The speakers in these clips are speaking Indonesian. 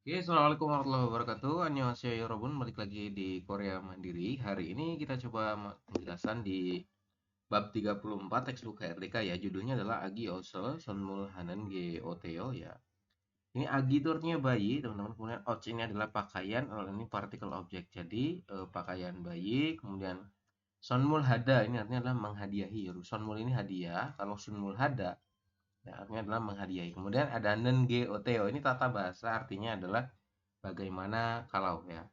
Oke, assalamualaikum warahmatullahi wabarakatuh. Annyeonghaseyo yorobun, balik lagi di Korea Mandiri. Hari ini kita coba penjelasan di bab 34 textbook KRDK ya. Judulnya adalah Agi Osel Sonmul Hanen Ge Oteo ya. Ini Agi itu artinya bayi, teman-teman. Kemudian Och ini adalah pakaian, ini partikel objek. Jadi pakaian bayi. Kemudian Sonmul Hada ini artinya adalah menghadiahi. Sonmul ini hadiah. Kalau Sunmul Hada ya, artinya adalah menghadiahi. Kemudian ada Nenge Oteo. Ini tata bahasa artinya adalah bagaimana kalau ya.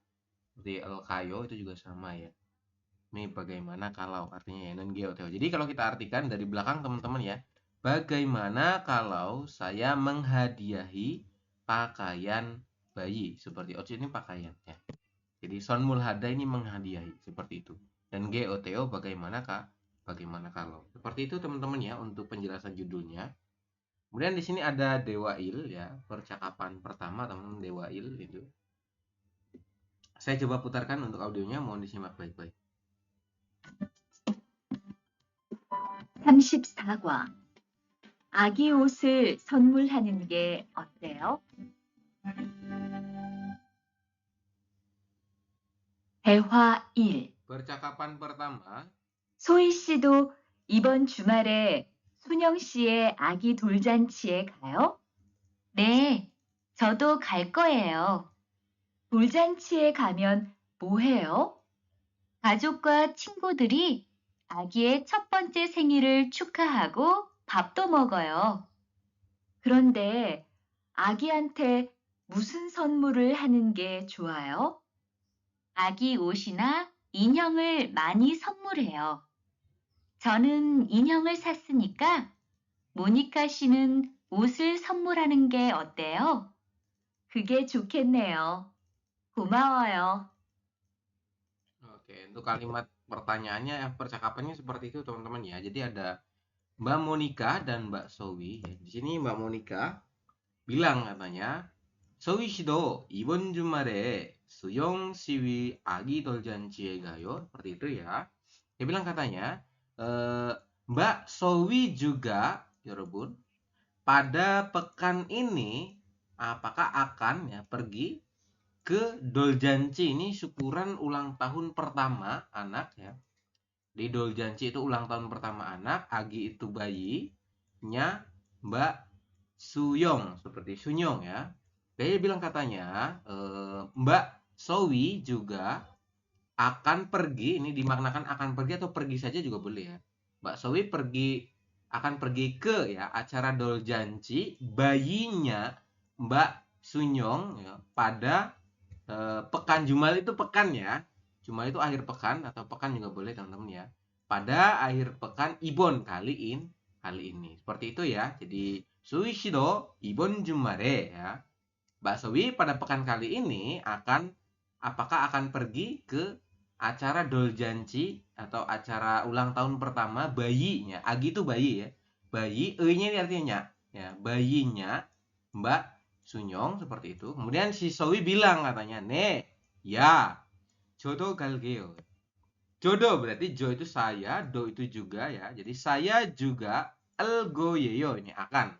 Seperti El Kayo itu juga sama ya. Ini bagaimana kalau artinya ya Nenge Oteo. Jadi kalau kita artikan dari belakang teman-teman ya. Bagaimana kalau saya menghadiahi pakaian bayi seperti Oci ini pakaian ya. Jadi Son Mulhada ini menghadiahi seperti itu. Dan GOTO bagaimana kak? Bagaimana kalau? Seperti itu teman-teman ya untuk penjelasan judulnya. Kemudian di sini ada Dewa Il ya, percakapan pertama teman-teman Dewa Il itu. Saya coba putarkan untuk audionya, mohon disimak baik-baik. 34과 아기 옷을 선물하는 게 어때요? 대화 1. Percakapan pertama, 소희 씨도 이번 주말에 순영 씨의 아기 돌잔치에 가요? 네, 저도 갈 거예요. 돌잔치에 가면 뭐 해요? 가족과 친구들이 아기의 첫 번째 생일을 축하하고 밥도 먹어요. 그런데 아기한테 무슨 선물을 하는 게 좋아요? 아기 옷이나 인형을 많이 선물해요. 저는 인형을 샀으니까 모니카 씨는 옷을 선물하는 게 어때요? 그게 좋겠네요. 고마워요. oke, untuk kalimat pertanyaannya, percakapannya seperti itu teman-teman ya. Jadi ada Mbak Monica dan Mbak Sowi. Di sini Mbak Monica bilang katanya, Sowi shido 이번 주말에 수영 시위 아기 돌잔치에 가요. Seperti itu ya. Dia bilang katanya, Mbak Sowi juga, 여러분, pada pekan ini apakah akan ya pergi ke Doljanci. Ini syukuran ulang tahun pertama anak ya. Di Doljanci itu ulang tahun pertama anak, Agi itu bayinya Mbak Suyong, seperti Sunyong ya. Dia bilang katanya Mbak Sowi juga akan pergi, ini dimaknakan akan pergi atau pergi saja juga boleh ya. Mbak Sowi akan pergi ke ya acara Doljanci bayinya Mbak Sunyong ya, pada pekan Jumal itu pekan ya. Jumal itu akhir pekan atau pekan juga boleh teman-teman ya. Pada akhir pekan Ibon kali ini. Seperti itu ya. Jadi Suishido Ibon Jumare ya. Mbak Sowi pada pekan kali ini apakah akan pergi ke acara Doljanci atau acara ulang tahun pertama bayinya. Agi itu bayi ya. Bayi, e-nya ini artinya ya, bayinya Mbak Sunyong seperti itu. Kemudian si Sowi bilang katanya, "Ne, ya, jodo galgeo." Jodo berarti jo itu saya, do itu juga ya. Jadi saya juga elgoyeyo ini akan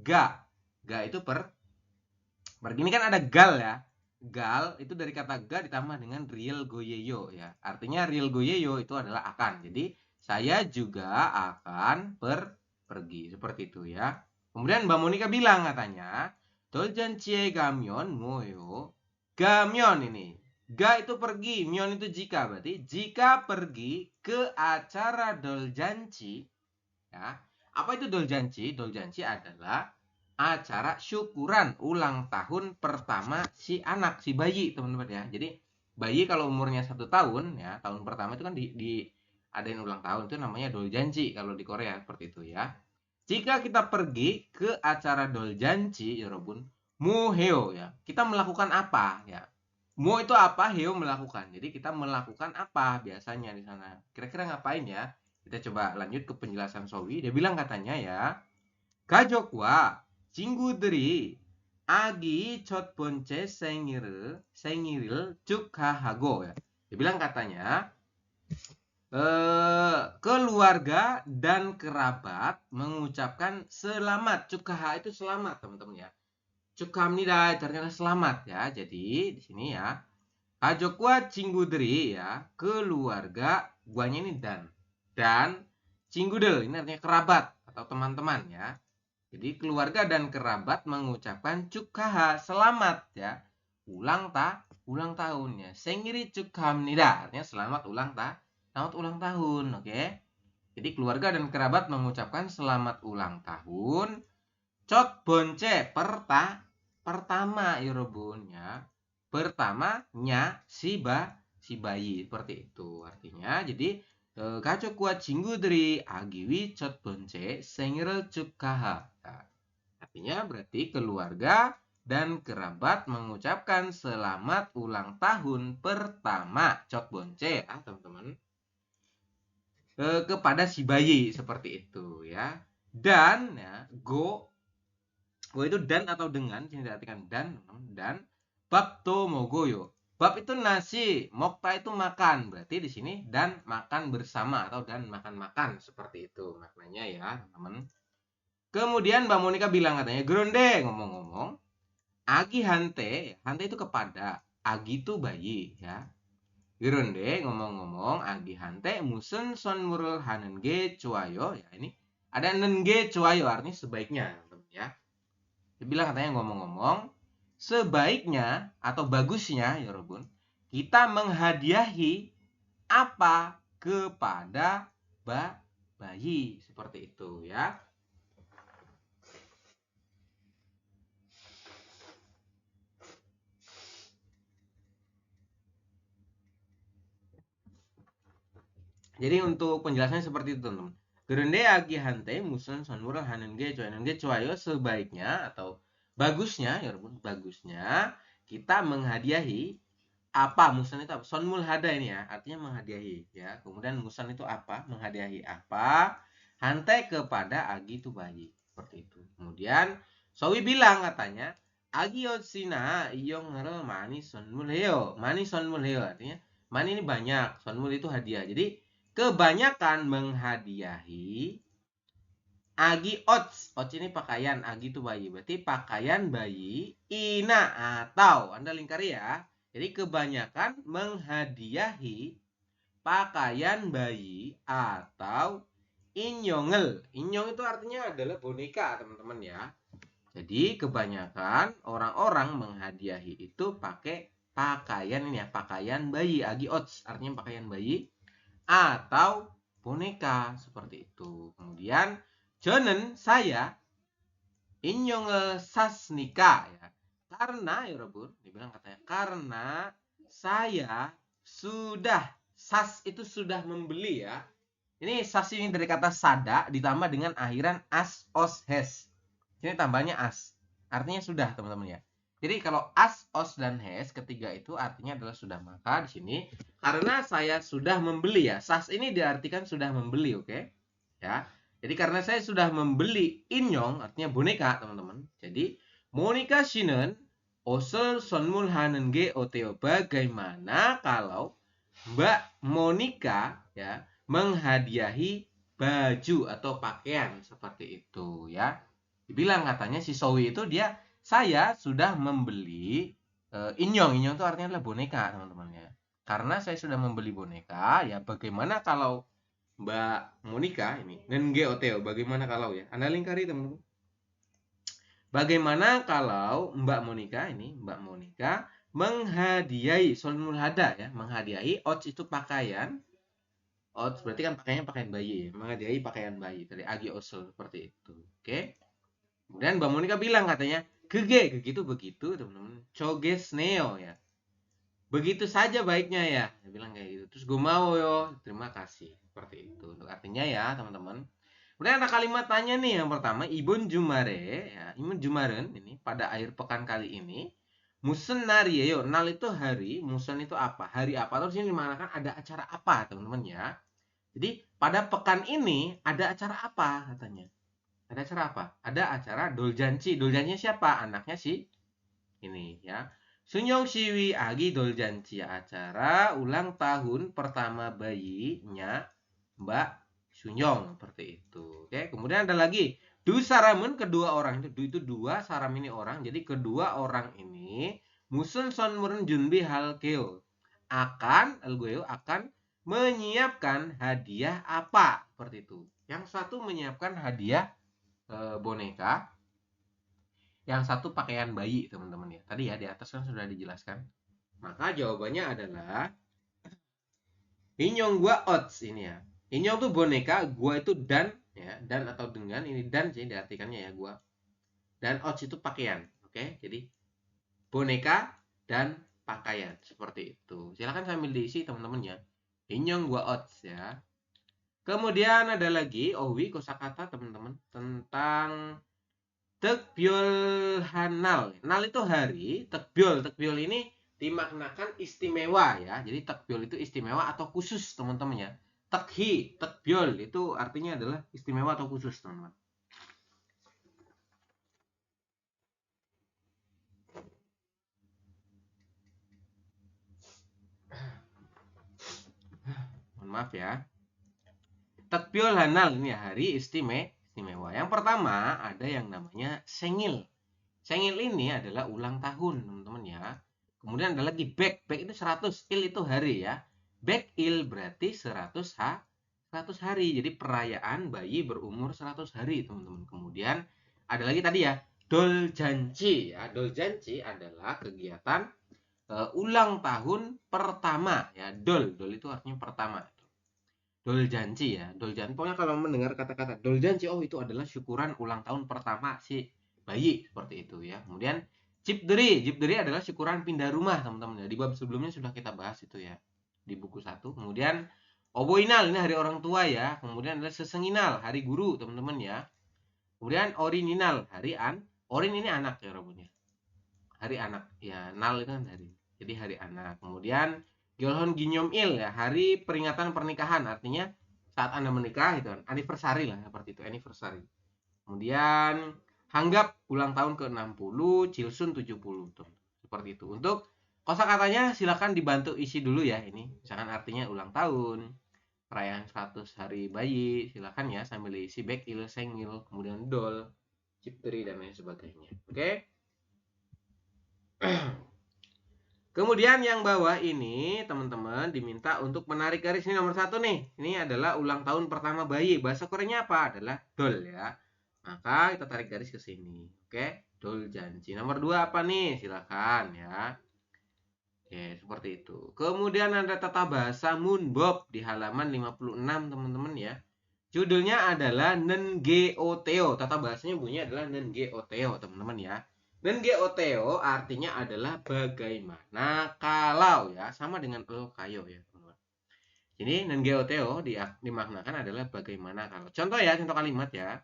ga. Ga itu ini kan ada gal ya. Gal itu dari kata ga ditambah dengan real goyeyo ya. Artinya real goyeyo itu adalah akan. Jadi saya juga akan pergi seperti itu ya. Kemudian Mbak Monica bilang katanya, doljancie gamyon moyo. Gamyon ini. Ga itu pergi, myon itu jika, berarti jika pergi ke acara doljanci ya. Apa itu doljanci? Doljanci adalah acara syukuran ulang tahun pertama si anak, si bayi teman-teman ya. Jadi bayi kalau umurnya 1 tahun ya, tahun pertama itu kan di adain ulang tahun, itu namanya doljanci kalau di Korea seperti itu ya. Jika kita pergi ke acara doljanci ya Robun, muheo ya, kita melakukan apa ya? Mu itu apa? Heo melakukan. Jadi kita melakukan apa biasanya di sana? Kira-kira ngapain ya? Kita coba lanjut ke penjelasan Sowi. Dia bilang katanya ya, 가족과 친구들이 아기 첫 번째 생일을 축하하고 ya. Dia bilang katanya keluarga dan kerabat mengucapkan selamat. Cukaha itu selamat teman-teman ya. 축하합니다 itu artinya selamat ya. Jadi di sini ya. 가족과 친구들이 ya, keluarga, guanya ini dan 친구들 ini artinya kerabat atau teman-teman ya. Jadi keluarga dan kerabat mengucapkan 축하 selamat ya. Ulang tahunnya. 생일이 축하합니다 artinya selamat ulang tahun, oke. Jadi keluarga dan kerabat mengucapkan selamat ulang tahun. 첫 번째 pertama 여러분 ya. Pertamanya si bayi seperti itu artinya. Jadi 가족과 친구들이 하기 위 첫 번째 생일을 축하하다. Artinya berarti keluarga dan kerabat mengucapkan selamat ulang tahun pertama 첫 번째 ya teman-teman kepada si bayi seperti itu ya. Dan ya go itu dan atau dengan, sini diartikan dan babto mogoyo. Bab itu nasi, mokta itu makan. Berarti di sini dan makan bersama atau dan makan-makan seperti itu maknanya ya, teman-teman. Kemudian Mbak Monica bilang katanya, "Gronde," ngomong-ngomong, "agi hante itu kepada, agi itu bayi ya. Gronde ngomong-ngomong, agi hante musen sonmurul hanenge cuayo ya ini ada nenge cuayo artinya sebaiknya, teman ya. Dia bilang katanya ngomong-ngomong, sebaiknya atau bagusnya ya Robun, kita menghadiahi apa kepada bayi seperti itu ya. Jadi untuk penjelasannya seperti itu teman-teman. Gerende agi hante musun sonmurul hanenge cuayo sebaiknya atau bagusnya ya Robun, bagusnya kita menghadiahi apa musan itu apa? Sonmul hada ini ya, artinya menghadiahi ya. Kemudian musan itu apa? Menghadiahi apa? Hantai kepada Agi itu bayi. Seperti itu. Kemudian Sowi bilang katanya, Agi yotsina iyong ngero mani sonmul heo. Mani sonmul heo artinya mani ini banyak, sonmul itu hadiah. Jadi kebanyakan menghadiahi Agi ots ini pakaian, Agi itu bayi. Berarti pakaian bayi ina atau Anda lingkari ya. Jadi kebanyakan menghadiahi pakaian bayi atau inyongel. Inyong itu artinya adalah boneka, teman-teman ya. Jadi kebanyakan orang-orang menghadiahi itu pakai pakaian ini ya, pakaian bayi. Agi ots artinya pakaian bayi atau boneka seperti itu. Kemudian saya 인형을 샀으니까 ya. Karena ya Robun, dibilang katanya karena saya sudah itu sudah membeli ya. Ini sas ini dari kata sada ditambah dengan akhiran as os hes. Ini tambahnya as. Artinya sudah teman-teman ya. Jadi kalau as os dan hes ketiga itu artinya adalah sudah, maka di sini karena saya sudah membeli ya. Sas ini diartikan sudah membeli, oke? Ya. Jadi karena saya sudah membeli inyong artinya boneka, teman-teman. Jadi Monica 씨는 옷을 선물하는 게 어때요? Bagaimana kalau Mbak Monica ya menghadiahi baju atau pakaian seperti itu ya. Dibilang katanya si Sowi itu saya sudah membeli inyong itu artinya adalah boneka, teman-teman ya. Karena saya sudah membeli boneka, ya bagaimana kalau Mbak Monica ini nenge oteo, bagaimana kalau ya? Anda lingkari teman-teman. Bagaimana kalau Mbak Monica menghadiahi solmul hada ya, menghadiahi ots itu pakaian. Ots berarti kan pakaiannya pakaian bayi ya, menghadiahi pakaian bayi dari agi osol seperti itu. Oke. Kemudian Mbak Monica bilang katanya, "Gege, begitu teman-teman. Coges neo ya. Begitu saja baiknya ya." Dia bilang kayak gitu. Terus gue mau yo, terima kasih. Seperti itu. Untuk artinya ya teman-teman. Kemudian ada kalimat tanya nih yang pertama, Ibun Jumare ya, Ibun Jumaren ini pada akhir pekan kali ini. Musen narieyo, nal itu hari, musen itu apa? Hari apa? Terus ini dimanakan ada acara apa teman-teman ya. Jadi pada pekan ini ada acara apa katanya? Ada acara apa? Ada acara doljanci. Doljanci siapa? Anaknya si ini ya. Sunyong Siwi Agi Doljanci, acara ulang tahun pertama bayinya Mbak Sunyong seperti itu. Oke, kemudian ada lagi Du saram은 kedua orang itu dua, saram ini orang. Jadi kedua orang ini musun sonmurun junbi halkeo akan menyiapkan hadiah apa seperti itu. Yang satu menyiapkan hadiah boneka, yang satu pakaian bayi teman-teman ya. Tadi ya di atas kan sudah dijelaskan. Maka jawabannya adalah Inyong gua odds ini ya. Inyong tuh boneka, gua itu dan ya, dan atau dengan ini dan sih diartikannya ya gua. Dan odds itu pakaian, oke? Jadi boneka dan pakaian seperti itu. Silahkan sambil diisi teman-teman ya. Inyong gua odds ya. Kemudian ada lagi Owi kosakata teman-teman tentang tekbyul hanal. Nal itu hari, tekbyul ini dimaknakan istimewa ya. Jadi tekbyul itu istimewa atau khusus teman-teman ya. Tekbyul itu artinya adalah istimewa atau khusus teman-teman. Mohon maaf ya. Tekbyul hanal ini hari istimewa. Yang pertama ada yang namanya sengil. Sengil ini adalah ulang tahun teman-teman ya. Kemudian ada lagi bek. Bek itu 100, il itu hari ya. Bek il berarti 100 hari. Jadi perayaan bayi berumur 100 hari teman-teman. Kemudian ada lagi tadi ya, doljanji ya. Doljanji adalah kegiatan ulang tahun pertama ya. Dol itu artinya pertama. Doljanji ya. Doljanji pokoknya kalau mendengar kata-kata doljanji, oh itu adalah syukuran ulang tahun pertama si bayi seperti itu ya. Kemudian Jipderi adalah syukuran pindah rumah teman-teman ya. Di bab sebelumnya sudah kita bahas itu ya di buku 1. Kemudian Oboinal ini hari orang tua ya. Kemudian ada Sesenginal hari guru teman-teman ya. Kemudian Orininal hari Orin ini anak ya Robun ya. Hari anak ya, Nal itu kan hari. Jadi hari anak. Kemudian Gyolhon Ginyom Il ya, hari peringatan pernikahan, artinya saat Anda menikah itu kan, anniversary lah seperti itu, anniversary. Kemudian Hanggap ulang tahun ke-60, Chilsun 70 tuh. Seperti itu. Untuk kosakatanya silakan dibantu isi dulu ya ini. Misalkan artinya ulang tahun, perayaan 100 hari bayi, silakan ya sambil isi back il, sengil, kemudian dol, cipteri dan lain sebagainya. Oke? Kemudian yang bawah ini teman-teman diminta untuk menarik garis ini nomor 1 nih. Ini adalah ulang tahun pertama bayi. Bahasa Koreanya apa? Adalah dol ya. Maka kita tarik garis ke sini. Oke, dol janji. Nomor 2 apa nih? Silakan ya. Oke, seperti itu. Kemudian ada tata bahasa Moonbob di halaman 56 teman-teman ya. Judulnya adalah Nengeoteo. Tata bahasanya bunyinya adalah Nengeoteo teman-teman ya. Dan GOTO artinya adalah bagaimana kalau ya, sama dengan kayo ya teman-teman. Jadi dan GOTO dimaknakan adalah bagaimana kalau. Contoh ya, contoh kalimat ya.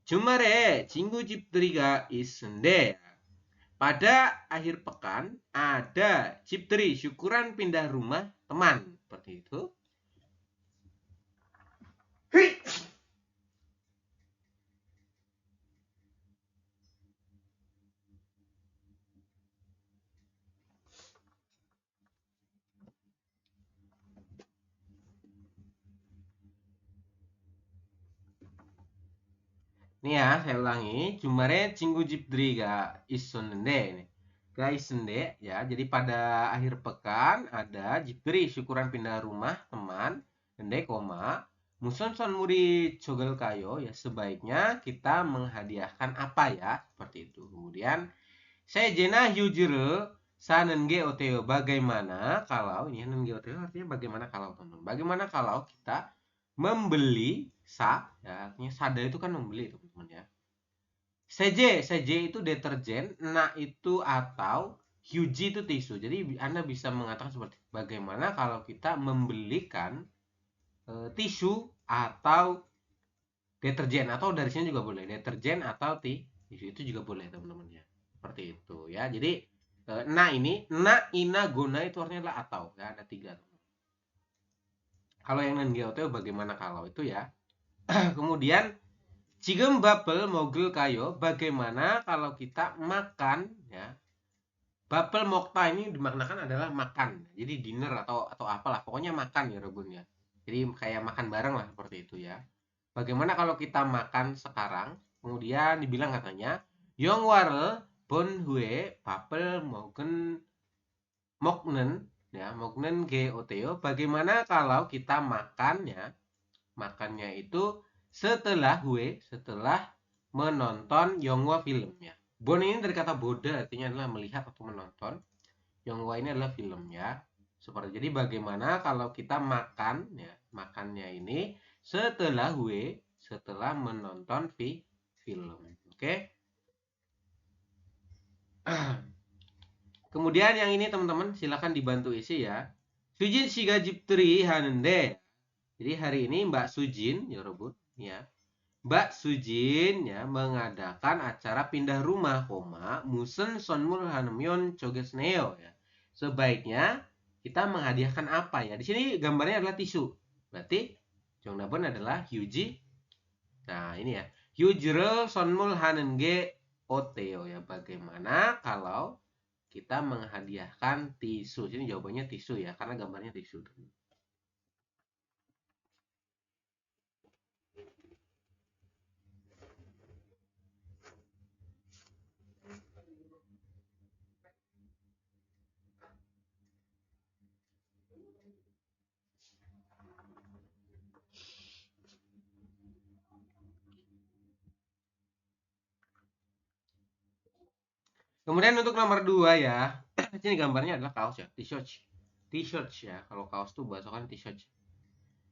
Jumare 친구 집들이가 있는데. Pada akhir pekan ada 집들이 syukuran pindah rumah teman. Seperti itu. Nih ya, saya ulangi. Jumare 친구 집들이가 있었는데. Ga isende ya. Jadi pada akhir pekan ada jibri syukuran pindah rumah teman. Dende koma. Muson son muri jogel kayo ya, sebaiknya kita menghadiahkan apa ya? Seperti itu. Kemudian saya jena yujuru sanenge oteo, bagaimana kalau ini nenge oteo artinya bagaimana kalau teman. Bagaimana kalau kita membeli ya, artinya sada itu kan membeli teman-teman ya. CJ itu deterjen, na itu atau hyuji itu tisu. Jadi Anda bisa mengatakan seperti bagaimana kalau kita membelikan tisu atau deterjen, atau dari sini juga boleh deterjen atau tisu itu juga boleh teman-teman ya. Seperti itu ya. Jadi na ini, na, ina, gona itu artinya adalah atau ya, ada 3. Kalau yang non-geoteo bagaimana kalau itu ya. Kemudian Jigem babel mogel kayo, bagaimana kalau kita makan ya. Babel mokta ini dimaknakan adalah makan. Jadi dinner atau apalah, pokoknya makan ya Rebun ya. Jadi kayak makan bareng lah seperti itu ya. Bagaimana kalau kita makan sekarang Kemudian dibilang katanya, 영화를 본 후에 밥을 먹는 게 어때요? Bagaimana kalau kita makannya? Makannya itu setelah menonton 영화 filmnya. Bon ini dari kata boda, artinya adalah melihat atau menonton. 영화 ini adalah filmnya. Seperti jadi bagaimana kalau kita makan ya, makannya ini setelah menonton film. Oke. Kemudian yang ini teman-teman silakan dibantu isi ya. Sujin siga jiptri hanende. Jadi hari ini Mbak Sujin ya rebut ya. Mbak Sujin ya mengadakan acara pindah rumah, musen sonmul hanemyon chogesneo ya. Sebaiknya kita menghadiahkan apa ya? Di sini gambarnya adalah tisu. Berarti 정답은 adalah 휴지. Nah, ini ya. 휴지를 선물하는 게 어때요 ya? Bagaimana kalau kita menghadiahkan tisu? Sini jawabannya tisu ya, karena gambarnya tisu. Kemudian untuk nomor 2 ya. Sini gambarnya adalah kaos ya, t-shirt. T-shirt ya. Kalau kaos tuh bahasa kan t-shirt.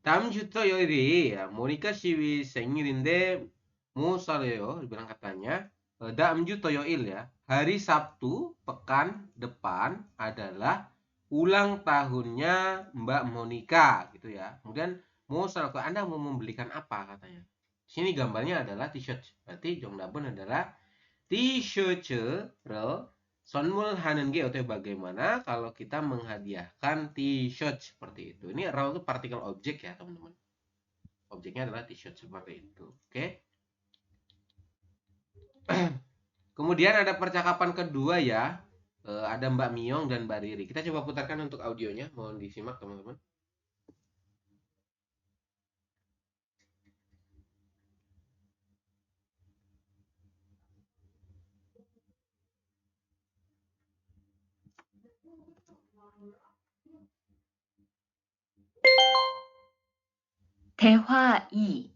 다음 주 토요일이 모니카 시위 생일인데 뭐 살래요? Dibilang katanya dalam 주 토요일 ya. Hari Sabtu pekan depan adalah ulang tahunnya Mbak Monica gitu ya. Kemudian mau salko Anda mau membelikan apa katanya. Sini gambarnya adalah t-shirt. Berarti 정답은 adalah t-shirt를 선물하는 게 어때 bagaimana kalau kita menghadiahkan t-shirt seperti itu. Ini raw itu partikel objek ya teman-teman. Objeknya adalah t-shirt seperti itu. Oke. Kemudian ada percakapan kedua ya. Ada Mbak Miong dan Mbak Riri. Kita coba putarkan untuk audionya. Mohon disimak teman-teman. 대화 2.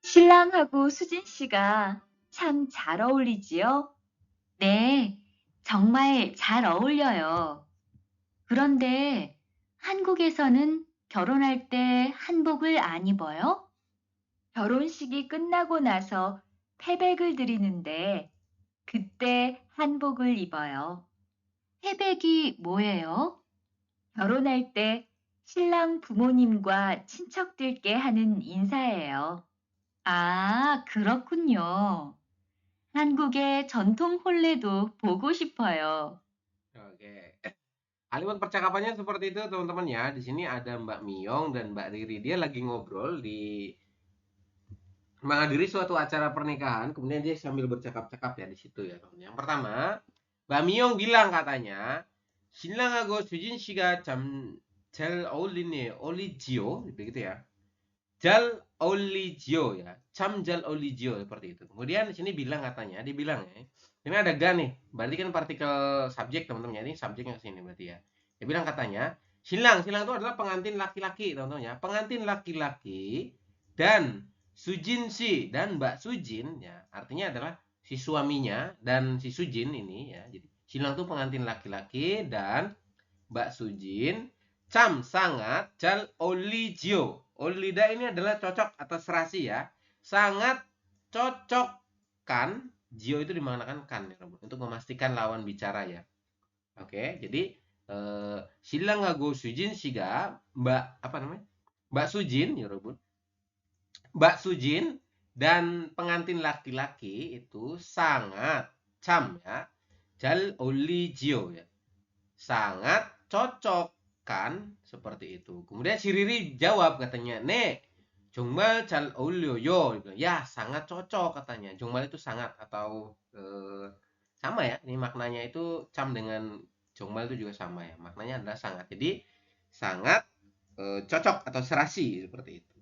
신랑하고 수진 씨가 참 잘 어울리지요? 네, 정말 잘 어울려요. 그런데 한국에서는 결혼할 때 한복을 안 입어요? 결혼식이 끝나고 나서 패백을 드리는데 그때 한복을 입어요. 패백이 뭐예요? 결혼할 때 신랑 부모님과 친척들께 하는 인사예요. 아, 그렇군요. 한국의 전통 혼례도 보고 싶어요. Oke. Kalimat percakapannya seperti itu teman-teman ya. Di sini ada Mbak Miong dan Mbak Riri. Dia lagi ngobrol di menghadiri suatu acara pernikahan, kemudian dia sambil bercakap-cakap ya di situ ya. Yang pertama, Mbak Miong bilang katanya, 신랑하고 수진 씨가 잘 어울리지요, begitu ya. 잘 어울리지요 ya, 참 잘 어울리지요 seperti itu. Kemudian di sini bilang katanya, dibilang ya, ini ada ga nih, berarti kan partikel subjek teman-teman ya, ini subjeknya ke sini berarti ya. Dia bilang katanya, 신랑 itu adalah pengantin laki-laki teman-teman ya, pengantin laki-laki dan Sujin si dan Mbak Sujin ya, artinya adalah si suaminya dan si Sujin ini ya. Jadi 신랑 itu pengantin laki-laki dan Mbak Sujin sangat 잘 어울리지요. 어울리다 ini adalah cocok atau serasi ya. Sangat cocok kan. Jio itu dimaknakan kan ya, untuk memastikan lawan bicara ya. Oke, jadi 신랑하고 수진 씨가 Mbak Sujin ya Robun. Mbak Sujin dan pengantin laki-laki itu sangat ya. 잘 어울리지요 ya. Sangat cocok kan seperti itu. Kemudian si Riri jawab katanya, "네, 정말 잘 어울려요." Ya, sangat cocok katanya. 정말 itu sangat atau Sama ya, ini maknanya itu cam dengan jongmal itu juga sama ya. Maknanya adalah sangat. Jadi sangat cocok atau serasi seperti itu.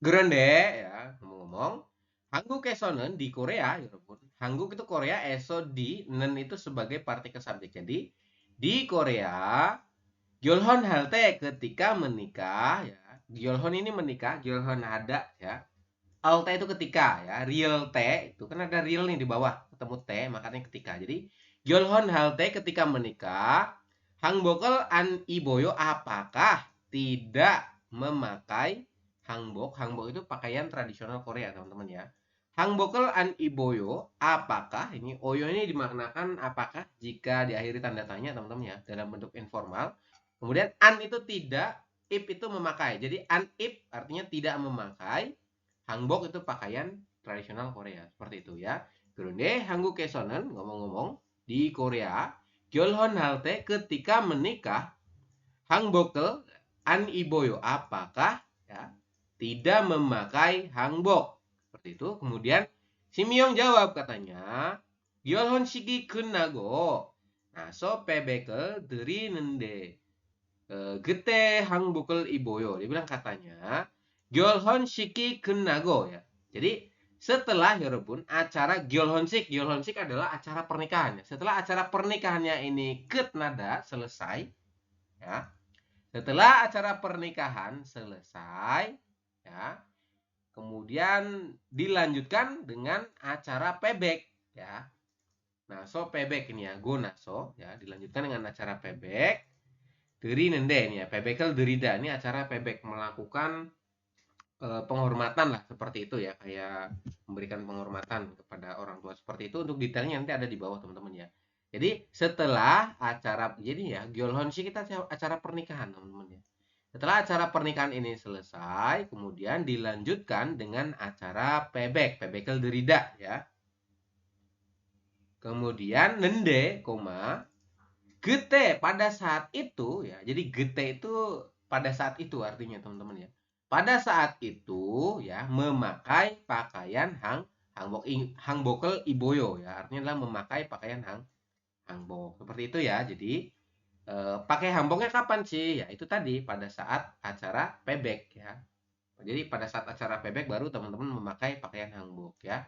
Geronde ya, ngomong-ngomong, Hanguk에서는 di Korea, 여러분. Hanguk itu Korea, eso di, nen itu sebagai partikel subjek. Jadi di Korea, Gyolhon halte ketika menikah ya. Gyolhon ini menikah, Gyolhon ada ya. Alte itu ketika ya, real T itu kan ada real nih di bawah ketemu T makanya ketika. Jadi Gyolhon halte ketika menikah, Hangbokal an Iboyo apakah tidak memakai hangbok? Hangbok itu pakaian tradisional Korea teman-teman ya. Hangbokal an Iboyo apakah ini Oyo ini dimaknakan apakah jika diakhiri tanda tanya teman-teman ya dalam bentuk informal. Kemudian an itu tidak, if itu memakai. Jadi an if artinya tidak memakai. Hanbok itu pakaian tradisional Korea. Seperti itu ya. Kronde 한국에서는 ngomong-ngomong di Korea Gyolhon halte ketika menikah hangbok을 an iboyo apakah ya tidak memakai hanbok. Seperti itu. Kemudian Simyong jawab katanya Gyolhon shiki 끝나고 나서 빼백을 드리는데 그때 한복을 입어요. Dia bilang katanya Gyolhonshiki Kennago ya. Jadi setelah 여러분 acara Gyolhonsik, Gyolhonsik adalah acara pernikahan. Setelah acara pernikahannya ini nada selesai ya. Setelah acara pernikahan selesai ya. Kemudian dilanjutkan dengan acara pebek ya. Nah, so pebek ini ya, go naso ya, dilanjutkan dengan acara pebek. Deri nende ini ya, pebekal derida ini acara pebek melakukan penghormatan lah seperti itu ya, kayak memberikan penghormatan kepada orang tua seperti itu. Untuk detailnya nanti ada di bawah teman-teman ya. Jadi setelah acara jadi ya Gyolhonshi kita acara pernikahan teman-teman ya. Setelah acara pernikahan ini selesai, kemudian dilanjutkan dengan acara pebek, pebekal derida ya. Kemudian nende, koma gete pada saat itu ya. Jadi gete itu pada saat itu artinya teman-teman ya. Pada saat itu ya memakai pakaian hangbokel iboyo ya. Artinya adalah memakai pakaian hangbok. Seperti itu ya. Jadi pakai hangboknya kapan sih? Ya itu tadi pada saat acara pebek ya. Jadi pada saat acara pebek baru teman-teman memakai pakaian hangbok ya.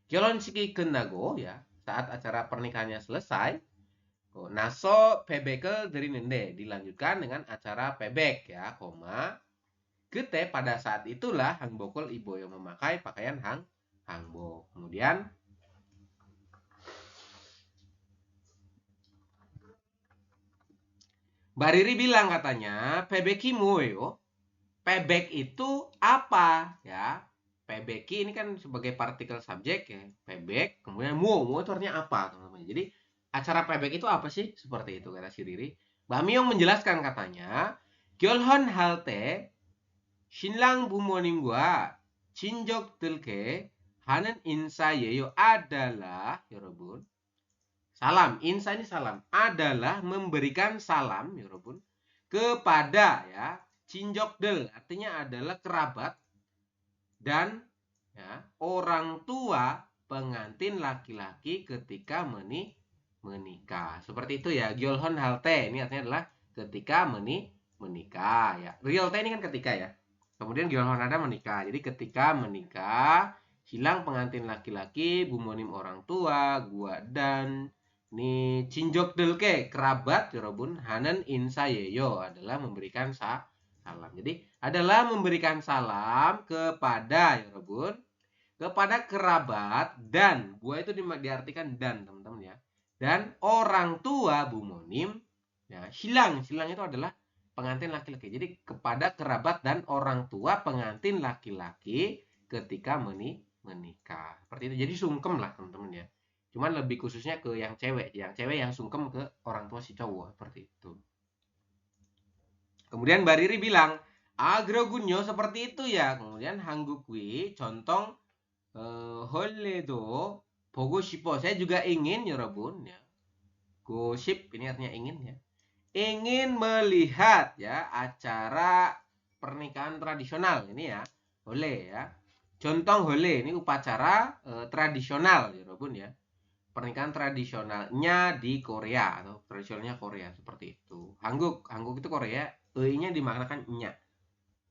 Kyolonshiki kennago ya. Saat acara pernikahannya selesai, naso pebekal dari nende dilanjutkan dengan acara pebek ya, koma. Kete pada saat itulah hangbokol iboyo memakai pakaian hangbok. Kemudian Mbak Riri bilang katanya pebekimu yo. Pebek itu apa ya? Pebeki ini kan sebagai partikel subjek ya. Pebek, kemudian mu itu artinya apa teman-teman. Jadi acara pebek itu apa sih? Seperti itu kata si Riri. Mbak Myung menjelaskan katanya, Gyolhon halte 신랑 부모님과 친족들께 하는 인사예요 adalah 여러분 salam. Insa ini salam adalah memberikan salam 여러분 kepada ya cinjokdel artinya adalah kerabat dan ya, orang tua pengantin laki-laki ketika menikah. Seperti itu ya. Gyolhon halte ini artinya adalah ketika menikah ya. Real T ini kan ketika ya. Kemudian Gyolhon ada menikah. Jadi ketika menikah, silang pengantin laki-laki, bumonim orang tua, gua dan nih cinjok delke kerabat Yorobun Hanan insayeyo adalah memberikan salam. Jadi adalah memberikan salam kepada Yorobun kepada kerabat dan gua itu diartikan dan teman-teman ya. Dan orang tua bumonim ya, silang itu adalah pengantin laki-laki. Jadi kepada kerabat dan orang tua pengantin laki-laki ketika menikah. Seperti itu. Jadi sungkem lah teman-teman ya. Cuman lebih khususnya ke yang cewek. Yang cewek yang sungkem ke orang tua si cowok. Seperti itu. Kemudian Mbak Riri bilang, agrogunyo seperti itu ya. Kemudian hanggukwi contoh holledo bogo 싶어. Saya juga ingin 여러분 ya. Gosip ini artinya ingin ya. Ingin melihat ya acara pernikahan tradisional ini ya. Hole ya. Contoh hole ini upacara tradisional ya Robun ya. pernikahan tradisionalnya di Korea atau tradisionalnya Korea seperti itu. Hangguk itu Korea, e-nya dimaknakan nya.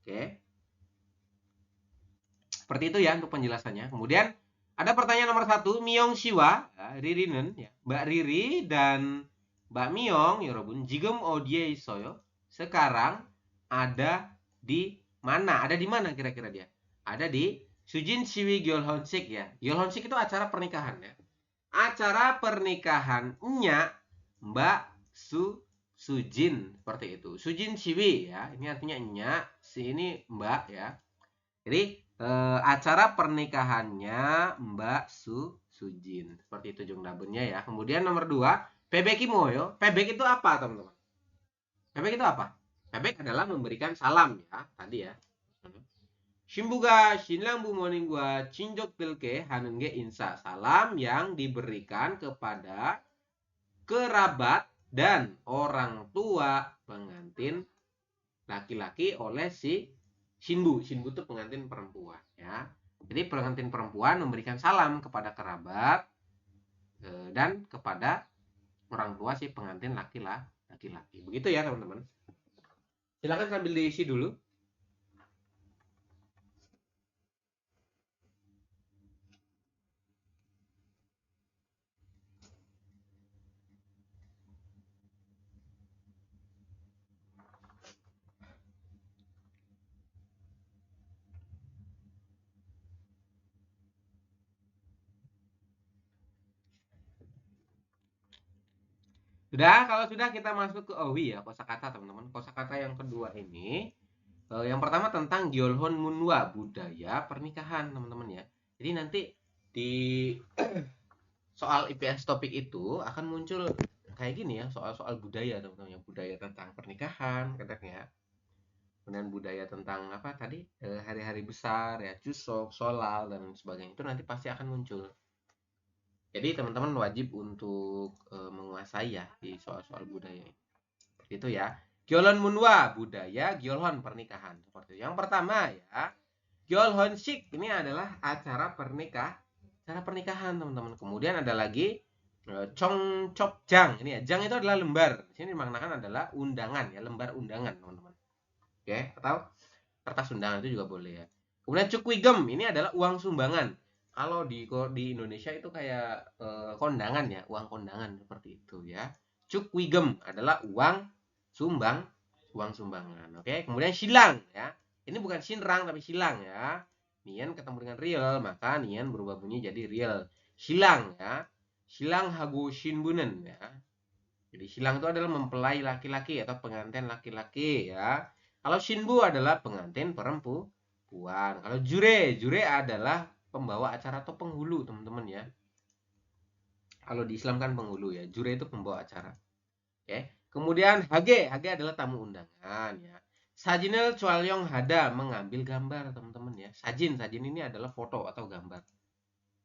Oke. Seperti itu ya untuk penjelasannya. Kemudian ada pertanyaan nomor 1, Myong Siwa, ya, Ririnen, ya. Mbak Riri dan Mbak Myong, 여러분, 지금 어디에 있어요? Sekarang ada di mana? Ada di mana kira-kira dia? Ada di Sujin Siwi Gyolhonsik ya. Gyolhonsik itu acara pernikahan ya. Acara pernikahannya Mbak Sujin seperti itu. Sujin Siwi ya. Ini artinya nya, si ini Mbak ya. Jadi acara pernikahannya Mbak Sujin. Seperti itu jungdabennya ya. Kemudian nomor 2, Pebek Imoyo. Pebek itu apa, teman-teman? Pebek itu apa? Pebek adalah memberikan salam ya, tadi ya. 신부가 신랑 부모님과 친족들께 하는 게 인사. Salam yang diberikan kepada kerabat dan orang tua pengantin laki-laki oleh si Shinbu. Shinbu itu pengantin perempuan ya. Jadi pengantin perempuan memberikan salam kepada kerabat dan kepada orang tua si pengantin laki-laki. Begitu ya teman-teman. Silakan sambil diisi dulu. Sudah, kalau sudah kita masuk ke Owi ya, kosakata teman-teman. Kosakata yang kedua ini, yang pertama tentang Gyolhon Munwa, budaya pernikahan teman-teman ya. Jadi nanti di soal IPS topik itu akan muncul kayak gini ya, soal-soal budaya teman-teman ya, budaya tentang pernikahan kadang-kadang ya. Kemudian budaya tentang apa tadi, hari-hari besar ya, Chuseok, Solal dan sebagainya itu nanti pasti akan muncul. Jadi teman-teman wajib untuk menguasai ya di soal-soal budaya ini. Seperti itu ya. Gyolhon Munwa, budaya Gyolhon pernikahan. Seperti itu. Yang pertama ya, Gyolhonsik ini adalah acara pernikahan teman-teman. Kemudian ada lagi Chongchopjang. Ini ya, jang itu adalah lembar. Di sini dimaknakan adalah undangan ya, lembar undangan teman-teman. Oke, atau kertas undangan itu juga boleh ya. Kemudian Cukwigem ini adalah uang sumbangan. Kalau di Indonesia itu kayak kondangan ya, uang kondangan seperti itu ya. Cukwigem adalah uang sumbangan. Oke, kemudian silang ya. Ini bukan sinrang tapi silang ya. Nian ketemu dengan real, maka nian berubah bunyi jadi real. Silang ya. Silang hago shinbunen ya. Jadi silang itu adalah mempelai laki-laki atau pengantin laki-laki ya. Kalau shinbu adalah pengantin perempuan. Kalau jure adalah pembawa acara atau penghulu teman-teman ya. Kalau di Islam kan penghulu ya, jure itu pembawa acara. Oke. Kemudian hage adalah tamu undangan ya. Sajinel Chwalyong Hada, mengambil gambar teman-teman ya. Sajin ini adalah foto atau gambar.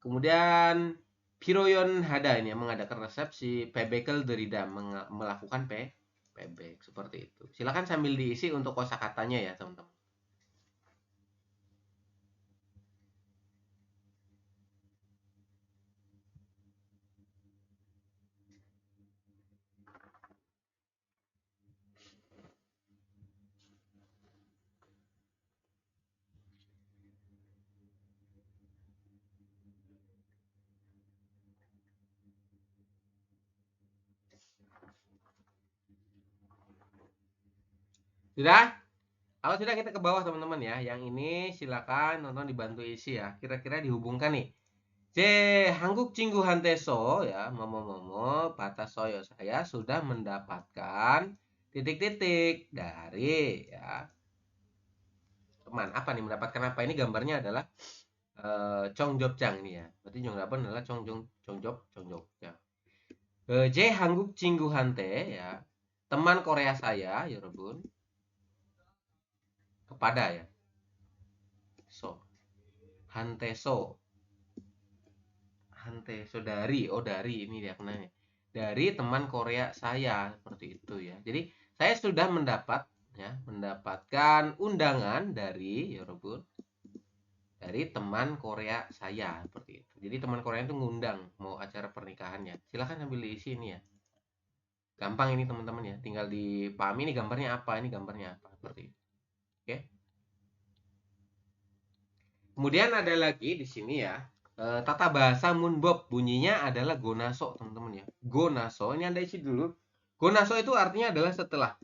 Kemudian Piroyon Hada ini yang mengadakan resepsi. Pebekel Derida melakukan pebek seperti itu. Silakan sambil diisi untuk kosakatanya ya teman-teman. Sudah? Kalau sudah kita ke bawah teman-teman ya. Yang ini silakan nonton dibantu isi ya. Kira-kira dihubungkan nih. 제 한국 친구한테서 ya momo batasoyo saya sudah mendapatkan titik-titik dari ya teman. Apa nih mendapatkan apa? Ini gambarnya adalah Chongjopjang ini ya. Berarti jongdapan adalah Chongjopjang. 제 한국 친구한테 ya teman Korea saya, 여러분. Kepada ya. So. Hanteso. Hanteso dari. Oh, dari ini dia kenanya. Dari teman Korea saya seperti itu ya. Jadi saya sudah mendapatkan undangan dari 여러분 dari teman Korea saya seperti itu. Jadi teman Korea itu ngundang mau acara pernikahannya. Silahkan ambil diisi ini ya. Gampang ini teman-teman ya. Tinggal dipahami ini gambarnya apa, ini gambarnya apa seperti itu. Oke. Kemudian ada lagi di sini ya. Tata bahasa Munbob bunyinya adalah gonaso teman-teman ya. Gonaso ini Anda isi dulu. Gonaso itu artinya adalah setelah.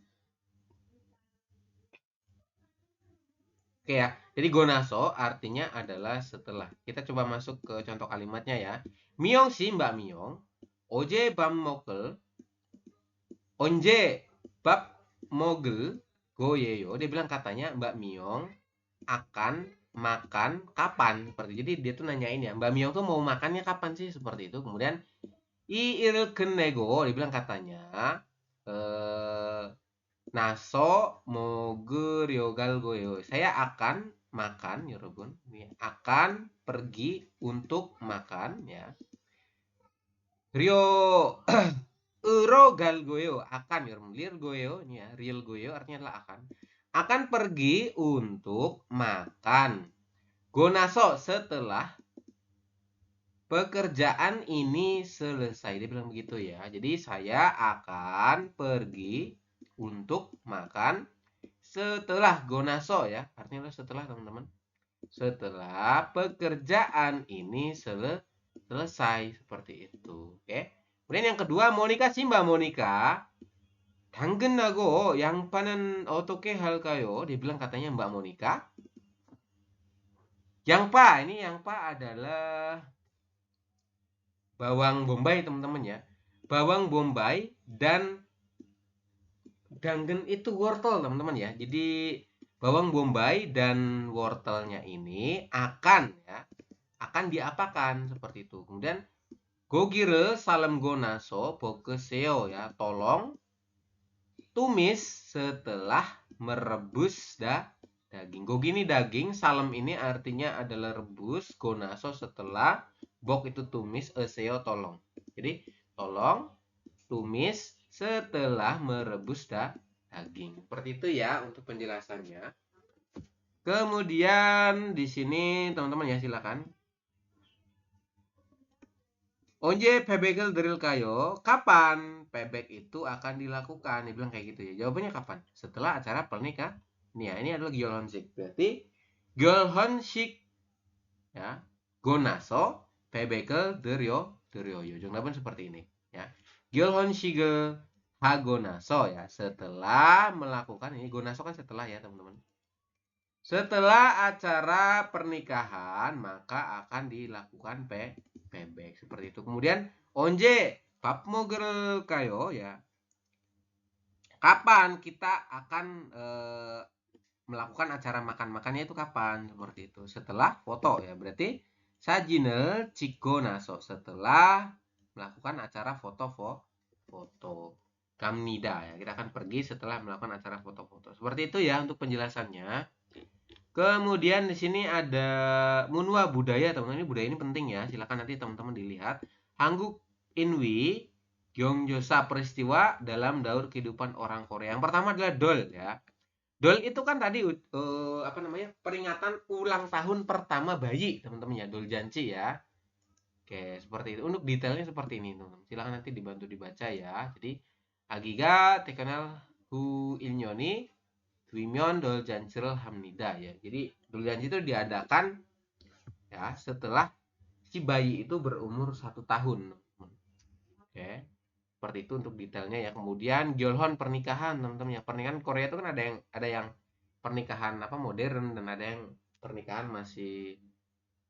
Oke ya. Jadi gonaso artinya adalah setelah. Kita coba masuk ke contoh kalimatnya ya. Miong si Mbak Miong. Oje bam mokel. Onje bab mogel goyeyo. Dia bilang katanya Mbak Miong akan makan kapan seperti. Jadi dia tuh nanyain ya, Mbak Miong tuh mau makannya kapan sih seperti itu. Kemudian I ilkenego dia bilang katanya eh naso moger yogal goyo. Saya akan makan, yorobun, akan pergi untuk makan ya. Rio Gal goyo akan lir goyo ini ya, real goyo artinya adalah akan pergi untuk makan. Gonaso setelah pekerjaan ini selesai. Dia bilang begitu ya. Jadi saya akan pergi untuk makan setelah gonaso ya. Artinya setelah teman-teman. Setelah pekerjaan ini selesai seperti itu. Oke. Kemudian yang kedua, Monica sih Mbak Monica. 당근하고 양파는 어떻게 할까요? Dia bilang katanya Mbak Monica. Yangpa, ini Yangpa adalah bawang bombay teman-teman ya. Bawang bombay dan danggen itu wortel teman-teman ya. Jadi bawang bombay dan wortelnya ini akan ya, akan diapakan seperti itu. Kemudian gogire salam gonaso bokeseo ya, tolong tumis setelah merebus daging. Gogi ini daging, salam ini artinya adalah rebus, gonaso setelah, bok itu tumis, eseo tolong. Jadi tolong tumis setelah merebus daging. Seperti itu ya untuk penjelasannya. Kemudian di sini teman-teman ya silakan. Onje pebegel drill kayo, kapan pebek itu akan dilakukan? Dia bilang kayak gitu ya. Jawabannya kapan? Setelah acara pernikahan. Nih ya, ini adalah gyolhonsik. Berarti gyolhonsik ya, gonaso pebegel dryoyo. Jawaban seperti ini ya. Gyolhonshige hagonaso ya. Setelah melakukan ini gonaso kan setelah ya, teman-teman. Setelah acara pernikahan, maka akan dilakukan pebek seperti itu. Kemudian onje pap mogel kayo ya. Kapan kita akan melakukan acara makan-makannya itu kapan? Seperti itu. Setelah foto ya. Berarti sajine chigo naso. Setelah melakukan acara foto. Kamnida ya. Kita akan pergi setelah melakukan acara foto-foto. Seperti itu ya untuk penjelasannya. Kemudian di sini ada munwa budaya, teman-teman. Ini budaya ini penting ya. Silakan nanti teman-teman dilihat. Hangguk Inwi Gyeongjosa peristiwa dalam daur kehidupan orang Korea. Yang pertama adalah dol ya. Dol itu kan tadi apa namanya? Peringatan ulang tahun pertama bayi, teman-teman ya. Dol janji ya. Oke, seperti itu. Untuk detailnya seperti ini, teman-teman. Silakan nanti dibantu dibaca ya. Jadi Agiga Tekanal Hu Ilnyoni Dwimyeon Doljanjil Hamnida ya. Jadi Doljanjil itu diadakan ya setelah si bayi itu berumur 1 tahun. Oke. Seperti itu untuk detailnya ya. Kemudian Gyolhon pernikahan teman-teman ya. Pernikahan Korea itu kan ada yang pernikahan apa modern dan ada yang pernikahan masih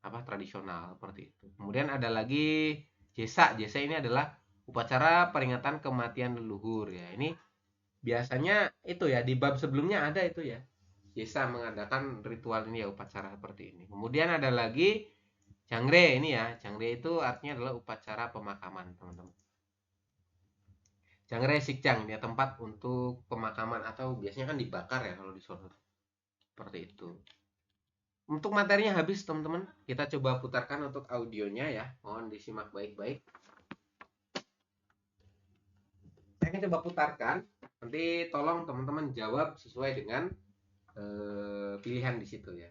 apa tradisional seperti itu. Kemudian ada lagi Jesa. Jesa ini adalah upacara peringatan kematian leluhur ya. Ini biasanya itu ya di bab sebelumnya ada itu ya. Jesa mengadakan ritual ini ya upacara seperti ini. Kemudian ada lagi Jangre ini ya. Jangre itu artinya adalah upacara pemakaman teman-teman. Jangre Sikjang ya tempat untuk pemakaman atau biasanya kan dibakar ya kalau di Solo. Seperti itu. Untuk materinya habis teman-teman. Kita coba putarkan untuk audionya ya. Mohon disimak baik-baik. Saya akan coba putarkan. Nanti tolong teman-teman jawab sesuai dengan pilihan di situ ya.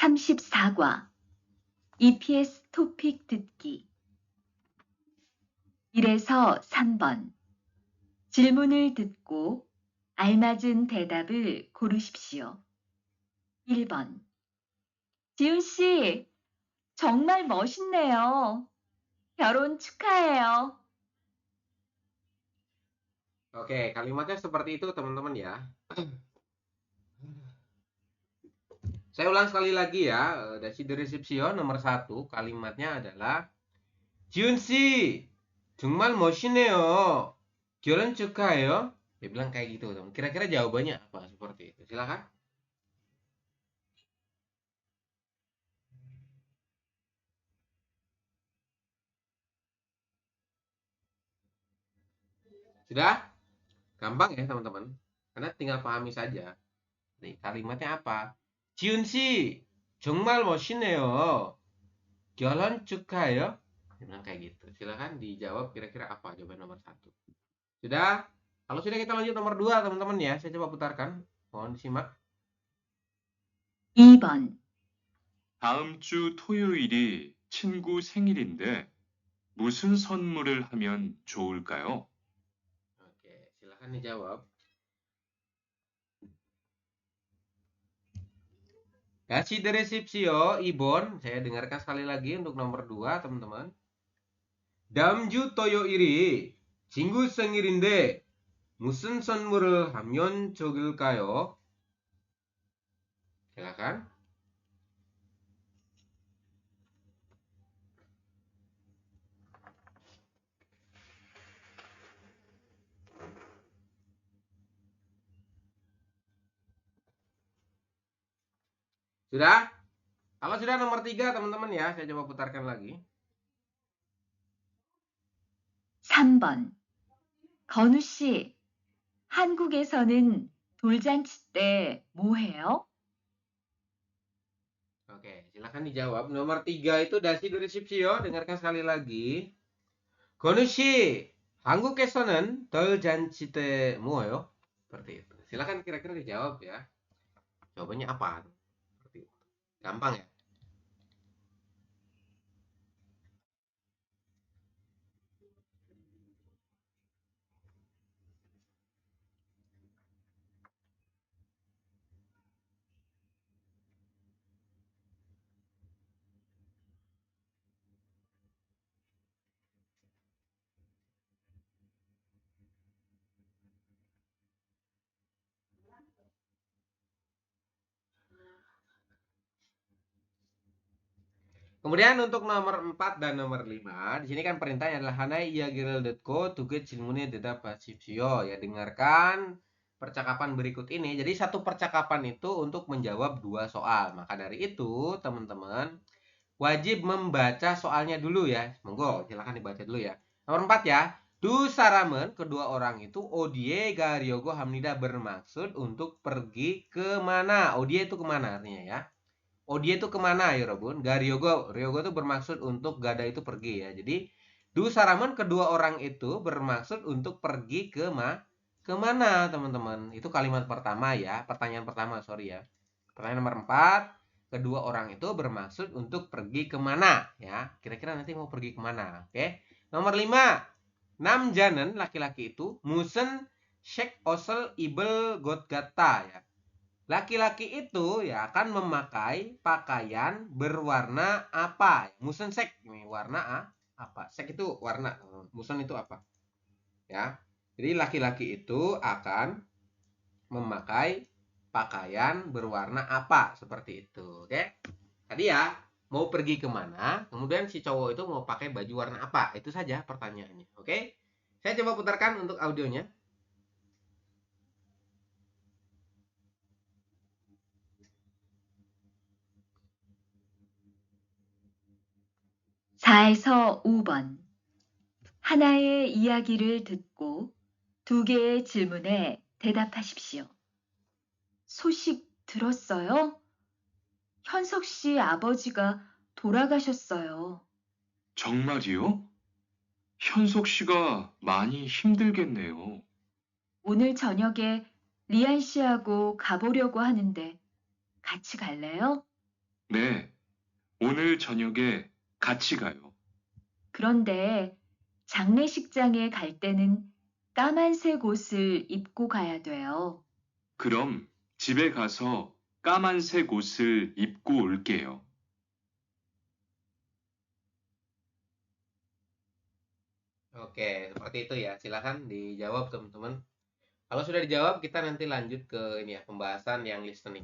34과 EPS 토픽 듣기 1에서 3번 질문을 듣고 알맞은 대답을 고르십시오. 1번 지훈 씨, 정말 멋있네요. 결혼 축하해요. Oke, kalimatnya seperti itu teman-teman ya. Saya ulang sekali lagi ya. Dasi de resepsion nomor 1 kalimatnya adalah 지훈 씨, 정말 멋있네요. 결혼 축하해요. Dia bilang kayak gitu, teman. Kira-kira jawabannya apa seperti itu? Silakan. Sudah? Gampang ya, teman-teman. Karena tinggal pahami saja. Nih, kalimatnya apa? 지훈 씨, 정말 멋있네요. 결혼 축하해요. Dia bilang kayak gitu. Silakan dijawab kira-kira apa jawaban nomor 1. Sudah? Kalau sudah kita lanjut nomor 2 teman-teman ya. Saya coba putarkan. Mohon disimak. 2번 다음 주 토요일이 친구 생일인데 무슨 선물을 하면 좋을까요? Oke, silakan dijawab. Kasih deskripsio, Ibon. Saya dengarkan sekali lagi untuk nomor 2 teman-teman. 다음 주 토요일이 친구 생일인데 무슨 선물을 하면 좋을까요? Silakan. Sudah? Kalau sudah nomor 3 teman-teman ya, saya coba putarkan lagi. 3번 건우 씨, 한국에서는 돌잔치 때 뭐 해요? Oke, silakan dijawab. Nomor 3 itu dasi deskripsio. Dengarkan sekali lagi. 건우 씨, 한국에서는 돌잔치 때 뭐예요? Seperti itu. Silakan kira-kira dijawab ya. Jawabannya apa? Seperti itu. Gampang ya? Kemudian untuk nomor 4 dan nomor 5, di sini kan perintahnya adalah hanai yagirel.co tugas 질문에 대답하십시오. Ya, dengarkan percakapan berikut ini. Jadi satu percakapan itu untuk menjawab 2 soal. Maka dari itu, teman-teman wajib membaca soalnya dulu ya. Monggo, silahkan dibaca dulu ya. Nomor 4 ya. Du saram은 kedua orang itu odie garyogo hamnida bermaksud untuk pergi kemana. Odie itu kemana artinya ya. Odie itu kemana ya Robun? Garyogo. Ryogo itu bermaksud untuk gada itu pergi ya. Jadi du saram은 kedua orang itu bermaksud untuk pergi kemana teman-teman. Itu kalimat pertama ya. Pertanyaan pertama sorry ya. Pertanyaan nomor 4. Kedua orang itu bermaksud untuk pergi kemana ya. Kira-kira nanti mau pergi kemana. Oke. Nomor 5. Namjanen laki-laki itu musen shek osel ibel gotgata ya. Laki-laki itu ya akan memakai pakaian berwarna apa? Musen sek ini warna apa? Sek itu warna. Musen itu apa? Ya. Jadi laki-laki itu akan memakai pakaian berwarna apa? Seperti itu. Oke. Tadi ya mau pergi kemana? Kemudian si cowok itu mau pakai baju warna apa? Itu saja pertanyaannya. Oke. Saya coba putarkan untuk audionya. 4에서 5번 하나의 이야기를 듣고 2개의 질문에 대답하십시오. 소식 들었어요? 현석 씨 아버지가 돌아가셨어요. 정말이요? 현석 씨가 많이 힘들겠네요. 오늘 저녁에 리안 씨하고 가보려고 하는데 같이 갈래요? 네, 오늘 저녁에 같이 가요. 그런데 장례식장에 갈 때는 까만색 옷을 입고 가야 돼요. 그럼 집에 가서 까만색 옷을 입고 올게요. Oke, seperti itu ya. Silakan dijawab teman-teman. Kalau sudah dijawab, kita nanti lanjut ke ini ya, pembahasan yang listening.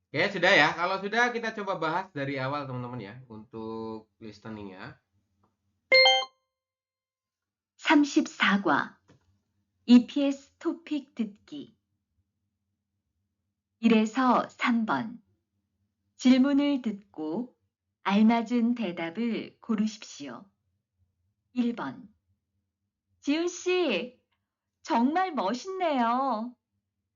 Oke, sudah ya. Kalau sudah, kita coba bahas dari awal teman-teman ya, untuk listeningnya. 34과 EPS 토픽 듣기 1에서 3번 질문을 듣고 알맞은 대답을 고르십시오. 1번 지훈 씨, 정말 멋있네요.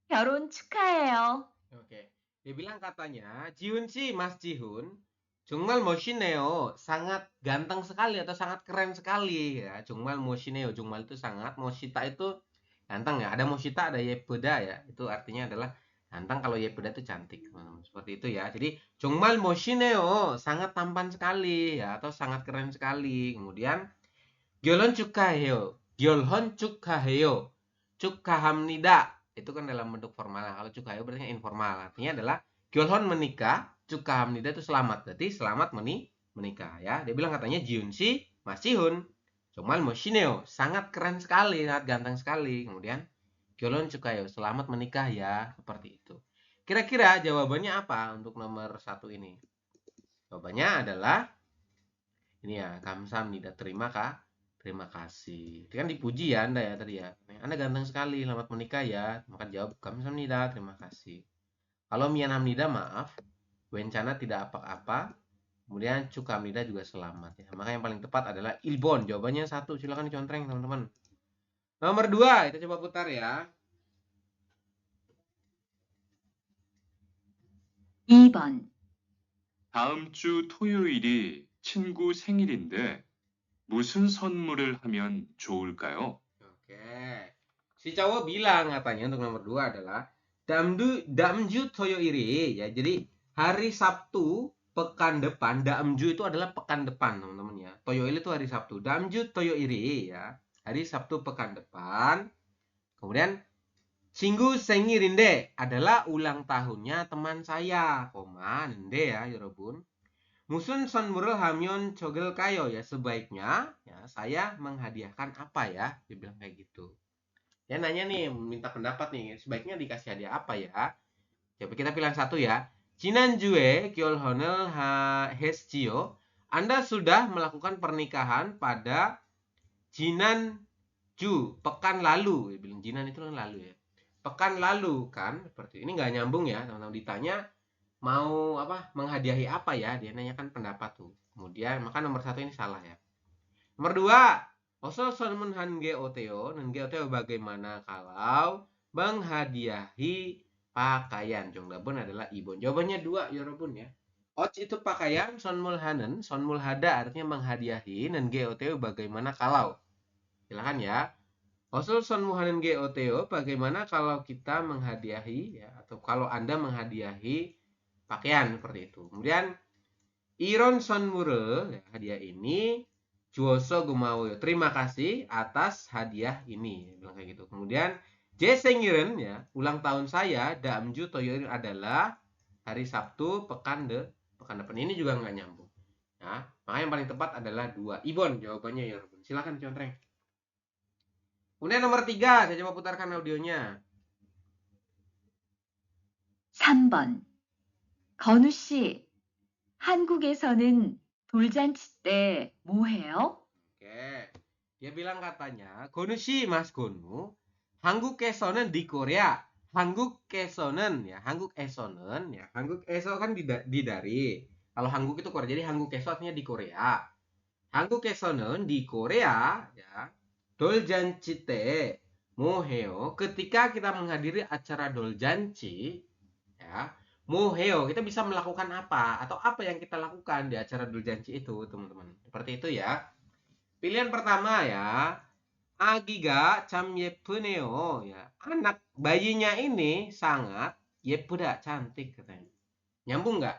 결혼 축하해요. Oke, dia bilang katanya, Jiun sih Mas Jihun, 정말 멋있네요. Sangat ganteng sekali atau sangat keren sekali ya. 정말 멋있네요. 정말 itu sangat, 멋있다 itu ganteng ya. Ada 멋있다, ada 예쁘다 ya. Itu artinya adalah ganteng, kalau 예쁘다 itu cantik, teman-teman. Seperti itu ya. Jadi 정말 멋있네요. Sangat tampan sekali ya, atau sangat keren sekali. Kemudian 결혼 축하해요. 결혼 축하해요. 축하합니다. Itu kan dalam bentuk formal. Kalau 축하해요 berarti informal. Artinya adalah 결혼 menikah, 축하합니다 itu selamat. Berarti selamat menikah ya. Dia bilang katanya Jiun si Mas Jihun. 정말 멋있네요. Sangat keren sekali, sangat ganteng sekali. Kemudian 결혼 축하해요. Selamat menikah ya. Seperti itu. Kira-kira jawabannya apa untuk nomor 1 ini? Jawabannya adalah ini ya, 감사합니다. Terima kasih. Itu kan dipuji ya Anda ya tadi ya. Anda ganteng sekali, selamat menikah ya. Maka jawab 감사합니다. Terima kasih. Kalau 미안합니다 maaf, bencana tidak apa-apa. Kemudian 축하합니다 juga selamat ya. Maka yang paling tepat adalah Ilbon. Jawabannya 1. Silakan dicontreng teman-teman. Nomor 2, kita coba putar ya. 2번 다음 주 토요일이 친구 생일인데 무슨 선물을 하면 좋을까요? Oke. Si cowok bilang katanya untuk nomor 2 adalah damju toyo iri ya. Jadi hari Sabtu pekan depan, damju itu adalah pekan depan teman-teman ya. Toyo iri itu hari Sabtu. Damju toyo iri ya. Hari Sabtu pekan depan. Kemudian Singgu Sengirinde adalah ulang tahunnya teman saya. Koma nde ya, 여러분. Musun 선물을 하면 좋을까요 ya, sebaiknya ya saya menghadiahkan apa ya, dia bilang kayak gitu. Ya nanya nih, minta pendapat nih, sebaiknya dikasih hadiah apa ya? Coba kita pilih satu ya. 지난주에 결혼을 했지요. Anda sudah melakukan pernikahan pada 지난주, pekan lalu. Dia bilang jinan itu kan lalu ya. Pekan lalu kan, seperti ini nggak nyambung ya, teman-teman. Ditanya mau apa, menghadiahi apa ya, dia nanyakan pendapat tuh. Kemudian maka nomor 1 ini salah ya. Nomor 2, osol sonmunhan geoteo, dan geoteo bagaimana kalau menghadiahi pakaian. Jongbabun adalah ibon. Jawabannya 2 yorobun ya. Och itu pakaian, sonmulhanen, sonmulhada artinya menghadiahi, dan geoteo bagaimana kalau. Silakan ya. Osul sonmuhanen geoteo, bagaimana kalau kita menghadiahi ya, atau kalau Anda menghadiahi pakaian seperti itu. Kemudian Iron Sonmure, ya, hadiah ini Juoso Gumawoyo, terima kasih atas hadiah ini, bilang kayak gitu. Kemudian Jesengiren ya, ulang tahun saya Damju Toyorin adalah hari Sabtu pekan depan. Ini juga nggak nyambung. Nah, maka yang paling tepat adalah 2. Ibon jawabannya ya. Silakan contreng. Kemudian nomor 3, saya coba putarkan audionya. 3번 건우 씨, 한국에서는 돌잔치 때 뭐 해요? Oke. Dia bilang katanya, Gonushi Mas Gonu, 한국에서는 di Korea. 한국에서는 ya, 한국에서는 ya, 한국에서 kan di dari. Kalau 한국 itu Korea, jadi 한국에서 artinya di Korea. 한국에서는 di Korea ya. 돌잔치 때 뭐해요? Ketika kita menghadiri acara 돌잔치 ya, 뭐해요? Kita bisa melakukan apa atau apa yang kita lakukan di acara 돌잔치 itu, teman-teman. Seperti itu ya. Pilihan pertama ya, 아기가 참 예쁘네요. Ya, anak bayinya ini sangat 예쁘다, cantik katanya. Nyambung nggak?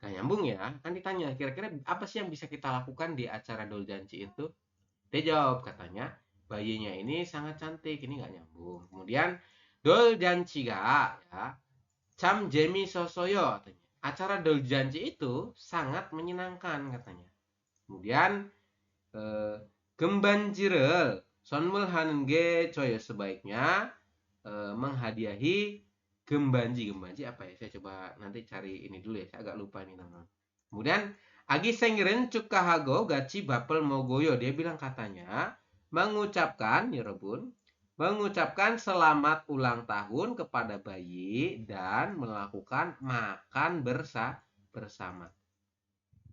Nggak nyambung ya. Kan ditanya, kira-kira apa sih yang bisa kita lakukan di acara doljanci itu? Dia jawab katanya, bayinya ini sangat cantik. Ini nggak nyambung. Kemudian doljan치가 ya, 참 재밌었어요 katanya. Acara doljanci itu sangat menyenangkan katanya. Kemudian gemban지를 선물하는 게 좋아요. Sebaiknya menghadiahi gembanji. Gembanji apa ya? Saya coba nanti cari ini dulu ya. Saya agak lupa ini teman-teman. Kemudian 아기 생일은 축하하고 같이 밥을 먹어요. Dia bilang katanya mengucapkan, 여러분, mengucapkan selamat ulang tahun kepada bayi dan melakukan makan bersama.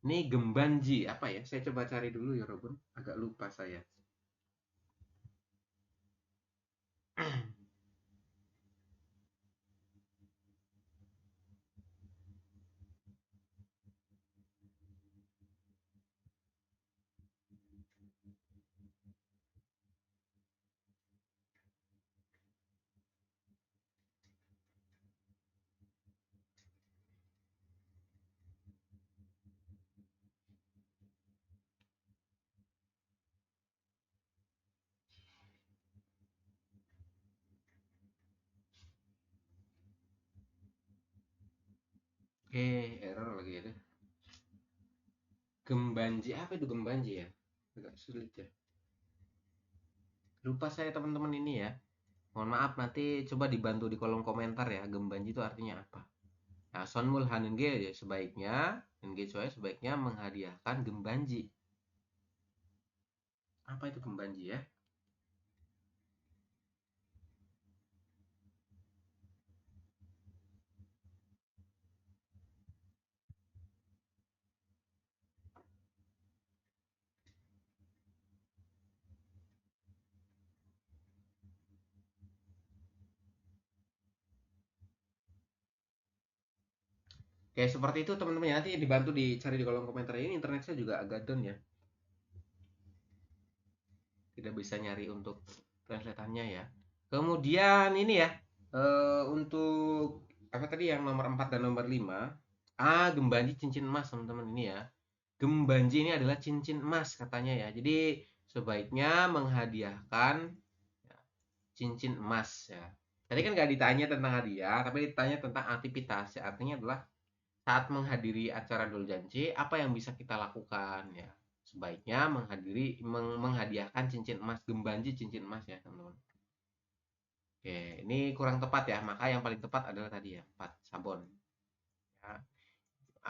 Ini gembanji apa ya? Saya coba cari dulu ya, Robun. Agak lupa saya. Error lagi ya. Gembanji apa itu gembanji ya? Agak sulit ya. Lupa saya teman-teman ini ya. Mohon maaf, nanti coba dibantu di kolom komentar ya. Gembanji itu artinya apa? Nah, sonmul hanenge ya, sebaiknya sebaiknya menghadiahkan gembanji. Apa itu gembanji ya? Kayak seperti itu teman-teman ya. Nanti dibantu dicari di kolom komentar. Ini internet saya juga agak down ya. Tidak bisa nyari untuk translatannya ya. Kemudian ini ya, untuk apa tadi yang nomor 4 dan nomor 5. Gembanji cincin emas teman-teman ini ya. Gembanji ini adalah cincin emas katanya ya. Jadi sebaiknya menghadiahkan ya, cincin emas ya. Tadi kan nggak ditanya tentang hadiah, tapi ditanya tentang aktivitas. Ya, artinya adalah saat menghadiri acara doljanci, apa yang bisa kita lakukan ya? Sebaiknya menghadiahkan cincin emas, gembanji cincin emas ya teman-teman. Oke, ini kurang tepat ya, maka yang paling tepat adalah tadi ya, 4 sabon. Ya.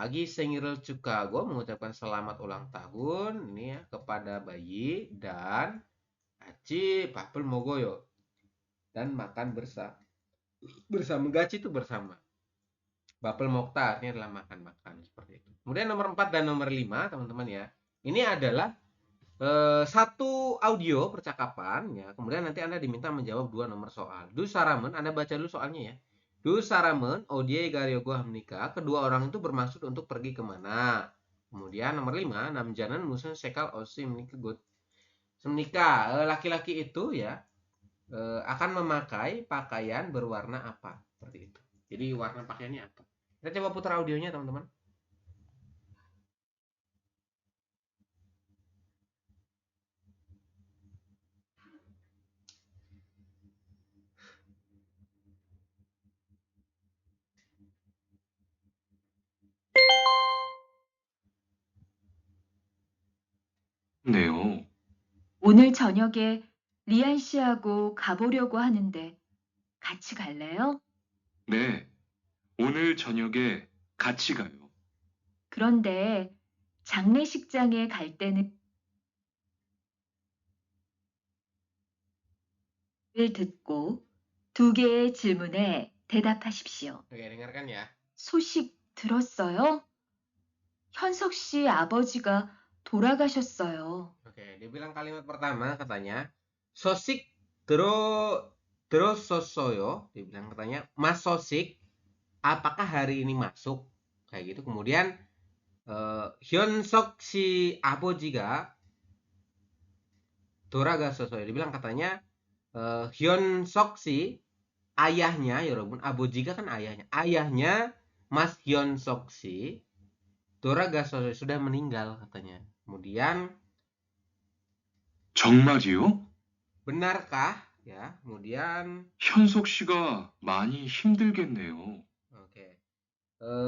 Agi Sengirel Cuka, gue mengucapkan selamat ulang tahun ini ya kepada bayi dan Aci Papel Mogoyo dan makan bersama gaci itu bersama. Bapel Mokta artinya adalah makan-makan seperti itu. Kemudian nomor 4 dan nomor 5 teman-teman ya. Ini adalah satu audio percakapan ya. Kemudian nanti Anda diminta menjawab 2 nomor soal. Du Saramen, Anda baca dulu soalnya ya. Du Saramen, Odie Garyogo Hamnika, kedua orang itu bermaksud untuk pergi kemana? Kemudian nomor 5, Namjanan Musen Sekal Osim Nikegut. Semnika, laki-laki itu ya akan memakai pakaian berwarna apa? Seperti itu. Jadi warna pakaiannya apa? Kita coba putar audionya teman-teman. 네요. 오늘 저녁에 리안 씨하고 가보려고 하는데 같이 갈래요? 네. 오늘 저녁에 같이 가요. 그런데 장례식장에 갈 때는 을 듣고 두 개의 질문에 대답하십시오. Oke, dengarkan ya. 소식 들었어요? 현석 씨 아버지가 돌아가셨어요. Oke, dia bilang kalimat pertama katanya, sosik terus sosoyo. Dia bilang katanya, Mas Sosik, apakah hari ini masuk? Kayak gitu. Kemudian Hyunsok si 아버지가 돌아가셔서요. Dia bilang katanya Hyunsok si ayahnya, 여러분, 아버지가 kan ayahnya. Ayahnya Mas Hyunsok si 돌아가셔서 sudah meninggal katanya. Kemudian 정말이요? benarkah? Ya, kemudian 현석 씨가 많이 힘들겠네요. oke.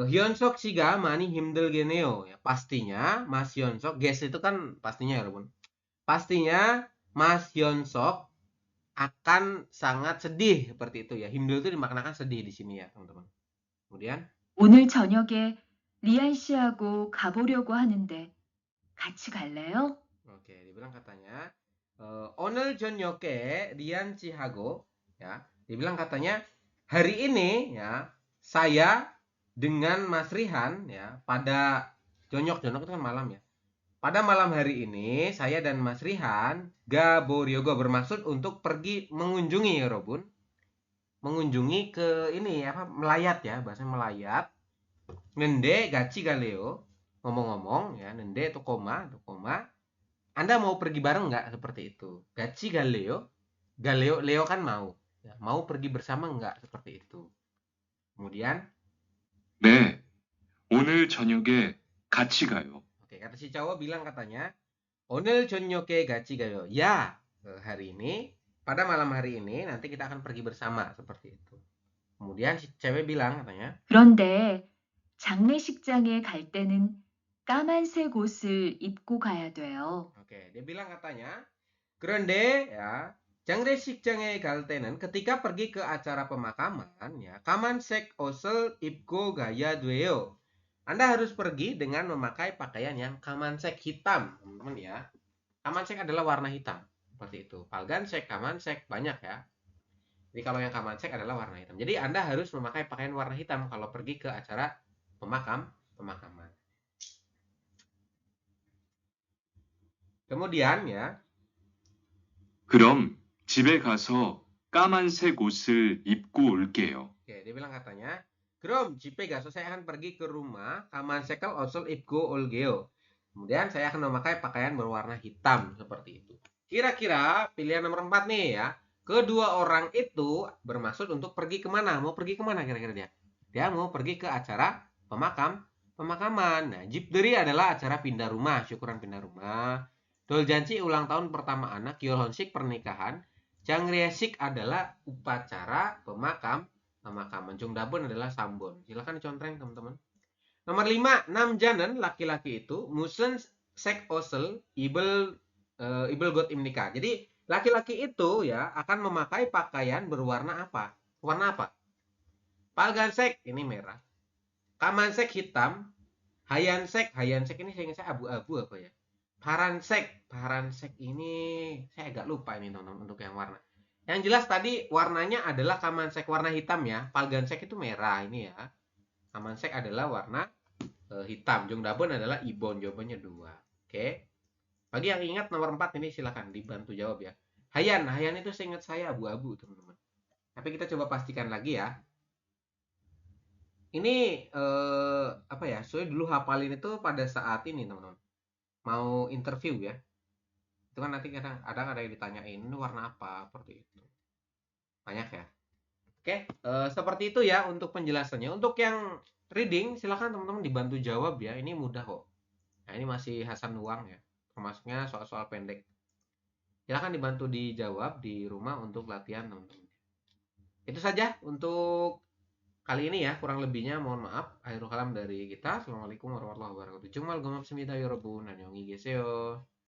Hyunsok 씨가 많이 힘들겠네요. Ya, pastinya Mas Hyunsok, guys itu kan pastinya ya, 여러분. Pastinya Mas Hyunsok akan sangat sedih seperti itu ya. Himdul itu dimaknakan sedih di sini ya, teman-teman. Kemudian 오늘 저녁에 리안 씨하고 가보려고 하는데 같이 갈래요? oke, dibilang katanya 오늘 저녁에 리안 씨하고 ya. Dibilang katanya hari ini ya saya dengan Mas Rihan ya pada jonyok itu kan malam ya. Pada malam hari ini saya dan Mas Rihan gaboryogo bermaksud untuk pergi mengunjungi ya Robun. Mengunjungi ke ini apa melayat ya, bahasa melayat. Nende gaci galeo. Ngomong-ngomong ya, nende itu koma. Anda mau pergi bareng nggak seperti itu? Gaci galeo. Galeo, Leo kan mau. Ya, mau pergi bersama nggak seperti itu? Kemudian, 네, 오늘 저녁에 같이 가요. oke, kata si cowok bilang katanya, 오늘 저녁에 같이 가요. Ya, hari ini, pada malam hari ini nanti kita akan pergi bersama seperti itu. Kemudian si cewek bilang katanya, 그런데 장례식장에 갈 때는 까만색 옷을 입고 가야 돼요. oke, dia bilang katanya, 그런데 ya, 장례식장에 갈 때는 ketika pergi ke acara pemakaman ya, 까만색 옷을 입고 가야 돼요. Anda harus pergi dengan memakai pakaian yang 까만색 hitam, teman-teman ya. 까만색 adalah warna hitam, seperti itu. 빨간색, 까만색 banyak ya. Jadi kalau yang 까만색 adalah warna hitam. Jadi Anda harus memakai pakaian warna hitam kalau pergi ke acara pemakaman. Kemudian ya, 그럼 집에 가서 까만색 옷을 입고 올게요. oke, dia bilang katanya, 그럼 집에 가서 saya akan pergi ke rumah 까만색을 옷을 입고 올게요. Kemudian saya akan memakai pakaian berwarna hitam seperti itu. Kira-kira pilihan nomor 4 nih ya. Kedua orang itu bermaksud untuk pergi kemana? Mau pergi kemana kira-kira dia? Dia mau pergi ke acara pemakaman. Nah, Jibderi adalah acara pindah rumah, syukuran pindah rumah. Doljanci ulang tahun pertama anak, Yolhonsik pernikahan. Jangriesik adalah upacara pemakaman. Jongdabon adalah sambon. Silakan dicontreng teman-teman. Nomor 5, namjanen laki-laki itu musen sek osel ibel got imnika. Jadi laki-laki itu ya akan memakai pakaian berwarna apa? Warna apa? Palgansek ini merah. Kamansek hitam. Hayansek ini saya abu-abu apa ya? Paransek ini saya agak lupa ini teman-teman untuk yang warna. Yang jelas tadi warnanya adalah kamansek warna hitam ya. Palgansek itu merah ini ya. Kamansek adalah warna hitam. Jongdabon adalah ibon. Jawabannya 2. Oke. Bagi yang ingat nomor 4 ini silakan dibantu jawab ya. Hayan itu seingat saya abu-abu teman-teman. Tapi kita coba pastikan lagi ya. Ini apa ya? Saya dulu hafalin itu pada saat ini teman-teman. Mau interview ya. Itu kan nanti kadang ada yang ditanyain ini warna apa seperti itu. Banyak ya. Oke, seperti itu ya untuk penjelasannya. Untuk yang reading silakan teman-teman dibantu jawab ya. Ini mudah kok. Nah, ini masih Hasan Nuang ya. Termasuknya soal-soal pendek. Silakan dibantu dijawab di rumah untuk latihan teman-teman. Itu saja untuk kali ini ya. Kurang lebihnya mohon maaf. Akhirul kalam dari kita. Assalamualaikum warahmatullahi wabarakatuh. Jumal gomab semida yorobun. Annyeonghi geseo.